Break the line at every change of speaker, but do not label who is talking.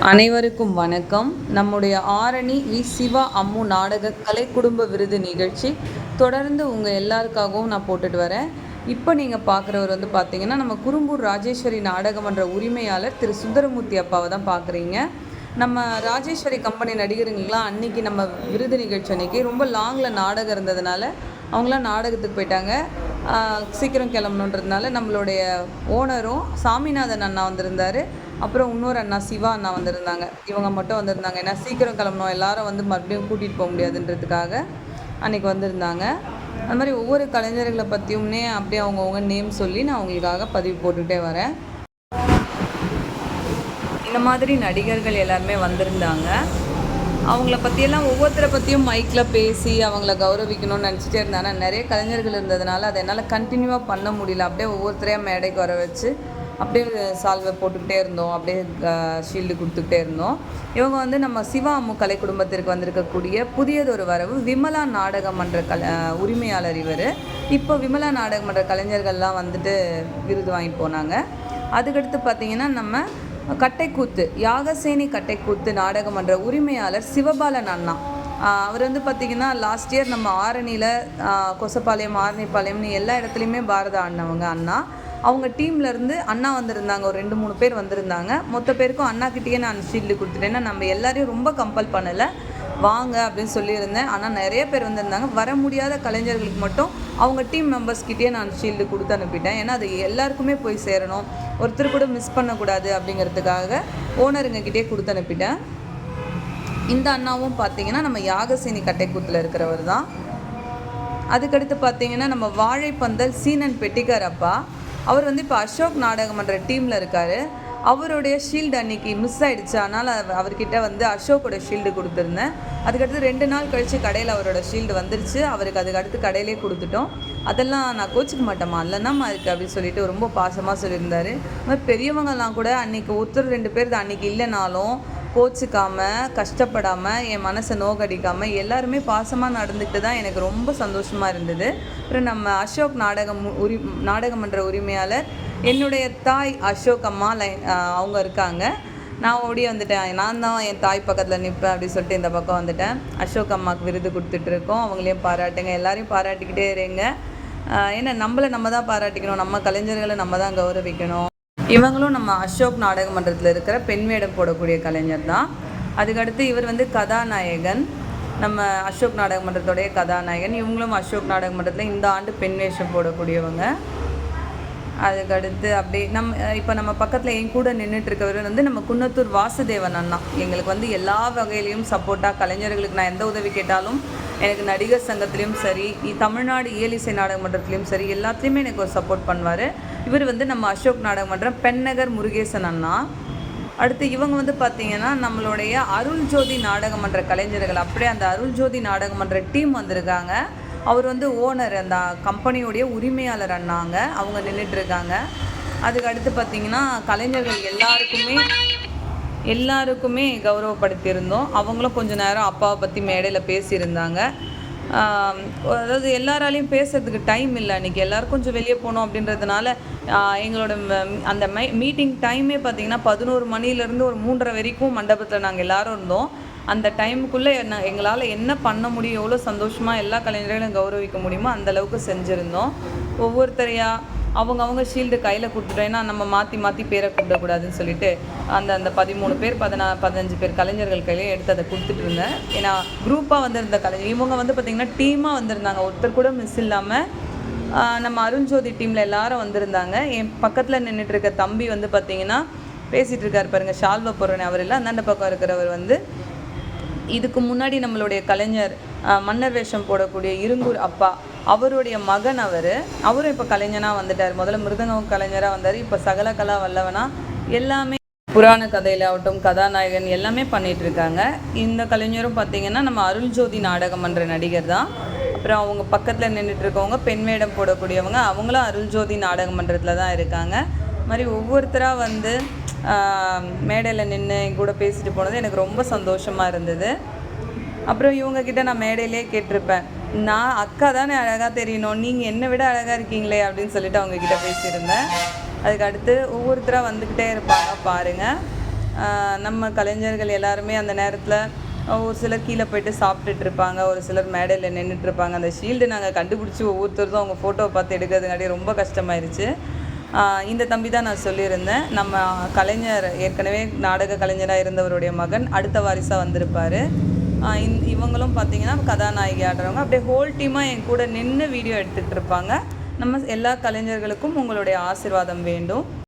அனைவருக்கும் வணக்கம். நம்முடைய ஆரணி வி சிவா அம்மு நாடக கலை குடும்ப விருது நிகழ்ச்சி தொடர்ந்து உங்கள் எல்லாருக்காகவும் நான் போட்டுட்டு வரேன். இப்போ நீங்கள் பார்க்குறவர் பார்த்தீங்கன்னா நம்ம குறும்பூர் ராஜேஸ்வரி நாடகமன்ற உரிமையாளர் திரு சுந்தரமூர்த்தி அப்பாவை தான் பார்க்குறீங்க. நம்ம ராஜேஸ்வரி கம்பெனி நடிகருங்களாம் அன்றைக்கி நம்ம விருது நிகழ்ச்சி அன்றைக்கி ரொம்ப லாங்கில் நாடகம் இருந்ததுனால அவங்களாம் நாடகத்துக்கு போயிட்டாங்க. சீக்கிரம் கிளம்பணுன்றதுனால நம்மளுடைய ஓனரும் சாமிநாதன் அண்ணா வந்திருந்தார். அப்புறம் இன்னொரு அண்ணா சிவா அண்ணா வந்திருந்தாங்க. இவங்க மட்டும் வந்திருந்தாங்க. ஏன்னா சீக்கிரம் கிளம்பணும், எல்லாரும் மறுபடியும் கூட்டிகிட்டு போக முடியாதுன்றதுக்காக அன்றைக்கி வந்திருந்தாங்க. அது மாதிரி ஒவ்வொரு கலைஞர்களை பற்றியும்னே அப்படியே அவங்கவுங்க நேம் சொல்லி நான் அவங்களுக்காக பதிவு போட்டுக்கிட்டே வரேன். இந்த மாதிரி நடிகர்கள் எல்லாருமே வந்திருந்தாங்க. அவங்கள பற்றியெல்லாம் ஒவ்வொருத்தரை பற்றியும் மைக்கில் பேசி அவங்கள கௌரவிக்கணும்னு நினச்சிட்டே இருந்தாங்க. நிறைய கலைஞர்கள் இருந்ததுனால அதை என்னால் கண்டினியூவாக பண்ண முடியல. அப்படியே ஒவ்வொருத்தரையாக மேடைக்கு வர வச்சு அப்படியே சால்வை போட்டுக்கிட்டே இருந்தோம். அப்படியே ஷீல்டு கொடுத்துக்கிட்டே இருந்தோம். இவங்க நம்ம சிவா அம்மு கலை குடும்பத்திற்கு வந்திருக்கக்கூடிய புதியதொரு வரவு விமலா நாடகமன்ற உரிமையாளர் இவர். இப்போ விமலா நாடகமன்ற கலைஞர்கள்லாம் விருது வாங்கி போனாங்க. அதுக்கடுத்து பார்த்திங்கன்னா நம்ம கட்டைக்கூத்து யாகசேனி கட்டைக்கூத்து நாடகமன்ற உரிமையாளர் சிவபாலன் அண்ணா. அவர் பார்த்திங்கன்னா லாஸ்ட் இயர் நம்ம ஆரணியில் கொசப்பாளையம் ஆரணிப்பாளையம்னு எல்லா இடத்துலையுமே பாரத ஆடினவங்க அண்ணா. அவங்க டீம்லேருந்து அண்ணா வந்திருந்தாங்க. ஒரு 2-3 பேர் வந்திருந்தாங்க. மொத்த பேருக்கும் அண்ணாக்கிட்டேயே நான் ஷீல்டு கொடுத்துட்டேன்னா நம்ம எல்லாரையும் ரொம்ப கம்பல் பண்ணலை, வாங்க அப்படின்னு சொல்லியிருந்தேன். ஆனால் நிறைய பேர் வந்திருந்தாங்க. வர முடியாத கலைஞர்களுக்கு மட்டும் அவங்க டீம் மெம்பர்ஸ்கிட்டே நான் ஷீல்டு கொடுத்து அனுப்பிட்டேன். ஏன்னா அது எல்லாருக்குமே போய் சேரணும், ஒருத்தர் கூட மிஸ் பண்ணக்கூடாது அப்படிங்கிறதுக்காக ஓனருங்கக்கிட்டே கொடுத்து அனுப்பிட்டேன். இந்த அண்ணாவும் பார்த்திங்கன்னா நம்ம யாகசேனி கட்டைக்கூத்தில் இருக்கிறவர் தான். அதுக்கடுத்து பார்த்திங்கன்னா நம்ம வாழைப்பந்தல் சீனன் பெட்டிக்கார் அப்பா. அவர் இப்போ அசோக் நாடகமன்ற டீமில் இருக்கார். அவருடைய ஷீல்டு அன்றைக்கி மிஸ் ஆகிடுச்சு. அதனால் அவர்கிட்ட அசோக்கோட ஷீல்டு கொடுத்துருந்தேன். அதுக்கடுத்து 2 நாள் கழித்து கடையில் அவரோட ஷீல்டு வந்துருச்சு. அவருக்கு அதுக்கடுத்து கடையிலே கொடுத்துட்டோம். அதெல்லாம் நான் கோச்சிக்க மாட்டேம்மா, இல்லைன்னாம்மா இருக்குது அப்படின்னு சொல்லிட்டு ரொம்ப பாசமாக சொல்லியிருந்தார். அது மாதிரி பெரியவங்கெல்லாம் கூட அன்றைக்கி ஒருத்தர் 2 பேர் அன்றைக்கி இல்லைனாலும் கோச்சிக்காமல் கஷ்டப்படாமல் என் மனசை நோக்கடிக்காமல் எல்லாருமே பாசமாக நடந்துக்கிட்டு தான் எனக்கு ரொம்ப சந்தோஷமாக இருந்தது. அப்புறம் நம்ம அசோக் நாடகமன்ற உரிமையாளர் என்னுடைய தாய் அசோக் அம்மா அவங்க இருக்காங்க. நான் ஓடி வந்துட்டேன். நான் தான் என் தாய் பக்கத்தில் நிற்பேன் அப்படின்னு சொல்லிட்டு இந்த பக்கம் வந்துட்டேன். அசோக் அம்மாவுக்கு விருது கொடுத்துட்ருக்கோம். அவங்களையும் பாராட்டுங்க, எல்லாரையும் பாராட்டிக்கிட்டே இருங்க. ஏன்னா நம்மளை நம்ம தான் பாராட்டிக்கணும், நம்ம கலைஞர்களை நம்ம தான் கௌரவிக்கணும். இவங்களும் நம்ம அசோக் நாடகமன்றத்தில் இருக்கிற பெண் வேடம் போடக்கூடிய கலைஞர் தான். அதுக்கடுத்து இவர் கதாநாயகன், நம்ம அசோக் நாடகமன்றத்தோடைய கதாநாயகன். இவங்களும் அசோக் நாடகமன்றத்தில் இந்த ஆண்டு பெண் வேஷம் போடக்கூடியவங்க. அதுக்கடுத்து அப்படி இப்போ நம்ம பக்கத்தில் என் கூட நின்றுட்டுருக்கவர் நம்ம குன்னத்தூர் வாசுதேவன் அண்ணா. எங்களுக்கு எல்லா வகையிலையும் சப்போர்ட்டாக, கலைஞர்களுக்கு நான் எந்த உதவி கேட்டாலும் எனக்கு நடிகர் சங்கத்துலேயும் சரி, தமிழ்நாடு இயலிசை நாடகமன்றத்துலேயும் சரி, எல்லாத்துலேயுமே எனக்கு ஒரு சப்போர்ட் பண்ணுவார். இவர் நம்ம அசோக் நாடகமன்றம் பெண்ணகர் முருகேசன் அண்ணா. அடுத்து இவங்க பார்த்திங்கன்னா நம்மளுடைய அருள் ஜோதி நாடகமன்ற கலைஞர்கள். அப்படியே அந்த அருள் ஜோதி நாடகமன்ற டீம் வந்திருக்காங்க. அவர் ஓனர், அந்த கம்பெனியோடைய உரிமையாளர் அண்ணாங்க. அவங்க நின்றுட்டுருக்காங்க. அதுக்கு அடுத்து பார்த்திங்கன்னா கலைஞர்கள் எல்லாருக்குமே கௌரவப்படுத்தியிருந்தோம். அவங்களும் கொஞ்சம் நேரம் அப்பாவை பற்றி மேடையில் பேசியிருந்தாங்க. அதாவது எல்லாராலையும் பேசுகிறதுக்கு டைம் இல்லை. அன்றைக்கி எல்லோரும் கொஞ்சம் வெளியே போனோம் அப்படின்றதுனால எங்களோட அந்த மீட்டிங் டைமே பார்த்திங்கன்னா 11 மணிலேருந்து ஒரு 3:30 வரைக்கும் மண்டபத்தில் நாங்கள் எல்லோரும் இருந்தோம். அந்த டைமுக்குள்ளே எங்களால் என்ன பண்ண முடியும், எவ்வளோ சந்தோஷமாக எல்லா கலைஞர்களையும் கௌரவிக்க முடியுமோ அந்தளவுக்கு செஞ்சுருந்தோம். ஒவ்வொருத்தரையாக அவங்க ஷீல்டு கையில் கொடுத்துட்டோம். ஏன்னா நம்ம மாற்றி பேரை கூப்பிடக்கூடாதுன்னு சொல்லிட்டு அந்த 13 பேர் 15 பேர் கலைஞர்கள் கையிலே எடுத்து அதை கொடுத்துட்டு இருந்தேன். ஏன்னா குரூப்பாக வந்திருந்த கலைஞர் இவங்க பார்த்திங்கன்னா டீமாக வந்திருந்தாங்க. ஒருத்தர் கூட மிஸ் இல்லாமல் நம்ம அருண்ஜோதி டீமில் எல்லாரும் வந்திருந்தாங்க. என் பக்கத்தில் நின்றுட்டுருக்க தம்பி பார்த்திங்கன்னா பேசிகிட்டு இருக்கார் பாருங்கள், ஷால்வை போடுறேன். அவர் இல்லை, அந்தாண்ட பக்கம் இருக்கிறவர் இதுக்கு முன்னாடி நம்மளுடைய கலைஞர் மன்னர் வேஷம் போடக்கூடிய இருங்கூர் அப்பா, அவருடைய மகன். அவரும் இப்போ கலைஞனாக வந்துட்டார். முதல்ல மிருதங்கம் கலைஞராக வந்தார். இப்போ சகல கலா வல்லவனா எல்லாமே புராண கதையிலாகட்டும் கதாநாயகன் எல்லாமே பண்ணிகிட்ருக்காங்க. இந்த கலைஞரும் பார்த்திங்கன்னா நம்ம அருள் ஜோதி நாடகமன்ற நடிகர் தான். அப்புறம் அவங்க பக்கத்தில் நின்றுட்டுருக்கவங்க பெண் வேடம் போடக்கூடியவங்க, அவங்களும் அருள் ஜோதி நாடகமன்றத்தில் தான் இருக்காங்க. இது மாதிரி ஒவ்வொருத்தராக மேடையில் நின்று என் கூட பேசிட்டு போனது எனக்கு ரொம்ப சந்தோஷமாக இருந்தது. அப்புறம் இவங்கக்கிட்ட நான் மேடையிலே கேட்டிருப்பேன், நான் அக்கா தானே அழகாக தெரியணும், நீங்கள் என்னை விட அழகாக இருக்கீங்களே அப்படின்னு சொல்லிட்டு அவங்கக்கிட்ட பேசியிருந்தேன். அதுக்கு அடுத்து ஒவ்வொருத்தராக வந்துக்கிட்டே இருப்பாங்க பாருங்கள். நம்ம கலைஞர்கள் எல்லாருமே அந்த நேரத்தில் ஒரு சிலர் கீழே போயிட்டு சாப்பிட்டுட்டு இருப்பாங்க, ஒரு சிலர் மேடையில் நின்றுட்டு இருப்பாங்க. அந்த ஷீல்டு நாங்கள் கண்டுபிடிச்சி ஒவ்வொருத்தரும் அவங்க ஃபோட்டோவை பார்த்து எடுக்கிறதுங்காட்டி ரொம்ப கஷ்டமாயிருச்சு. இந்த தம்பி தான் நான் சொல்லியிருந்தேன், நம்ம கலைஞர் ஏற்கனவே நாடக கலைஞராக இருந்தவருடைய மகன் அடுத்த வாரிசாக வந்திருப்பார். இவங்களும் பார்த்தீங்கன்னா கதாநாயகி ஆடுறவங்க. அப்படியே ஹோல் டீமாக என் கூட நின்று வீடியோ எடுத்துகிட்டு இருப்பாங்க. நம்ம எல்லா கலைஞர்களுக்கும் உங்களுடைய ஆசீர்வாதம் வேண்டும்.